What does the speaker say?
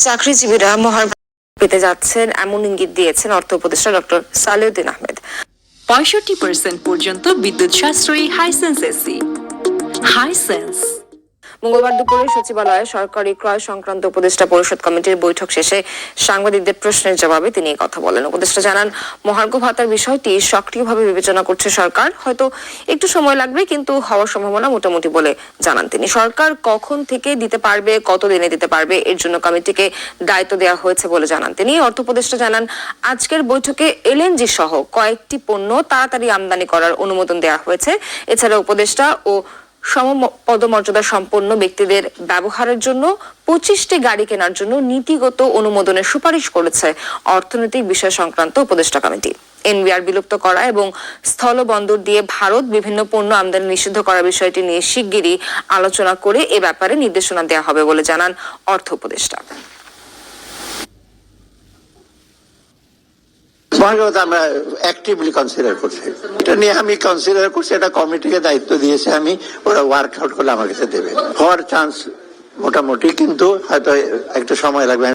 চাকরিজীবীরা মহার্ঘ পেতে যাচ্ছেন এমন ইঙ্গিত দিয়েছেন অর্থ উপদেষ্টা ডক্টর সালেউদ্দিন আহমেদ। 65% পর্যন্ত বিদ্যুৎ সাশ্রয়ী হাইসেন্স এসি। হাইসেন্স মঙ্গলবার দুপুরে সচিবালয়ে সরকারি ক্রয় সংক্রান্ত উপদেষ্টা পরিষদ কমিটির বৈঠক শেষে সাংবাদিকদের প্রশ্নের জবাবে তিনি এই কথা বলেন। উপদেষ্টা জানান, মহার্ঘ ভাতার বিষয়টি সক্রিয়ভাবে বিবেচনা করছে সরকার। হয়তো একটু সময় লাগবে, কিন্তু হওয়ার সম্ভাবনা মোটামুটি বলে জানান তিনি। সরকার কখন থেকে দিতে পারবে, কত দিনে দিতে পারবে, এর জন্য কমিটিকে দায়িত্ব দেওয়া হয়েছে বলে জানান তিনি। অর্থ উপদেষ্টা জানান, আজকের বৈঠকে এলএনজি সহ কয়েকটি পণ্য তাড়াতাড়ি আমদানি করার অনুমোদন দেওয়া হয়েছে। এছাড়া উপদেষ্টা ও সমপদমর্যাদা সম্পন্ন ব্যক্তিদের ব্যবহারের জন্য 25টি গাড়ি কেনার জন্য নীতিগত অনুমোদনের সুপারিশ করেছে অর্থনৈতিক বিষয় সংক্রান্ত উপদেষ্টা কমিটি। এনবিআর বিলুপ্ত করা এবং স্থলবন্দর দিয়ে ভারত বিভিন্ন পণ্য আমদানি নিষিদ্ধ করার বিষয়টি নিয়ে শিগগিরই আলোচনা করে এ ব্যাপারে নির্দেশনা দেওয়া হবে বলে জানান অর্থ উপদেষ্টা। আমরা অ্যাক্টিভলি কনসিডার করছি, এটা নিয়ে আমি কনসিডার করছি, এটা কমিটিকে দায়িত্ব দিয়েছে আমি, ওরা ওয়ার্ক আউট করলে আমার কাছে দেবে। হওয়ার চান্স মোটামুটি, কিন্তু হয়তো একটু সময় লাগবে।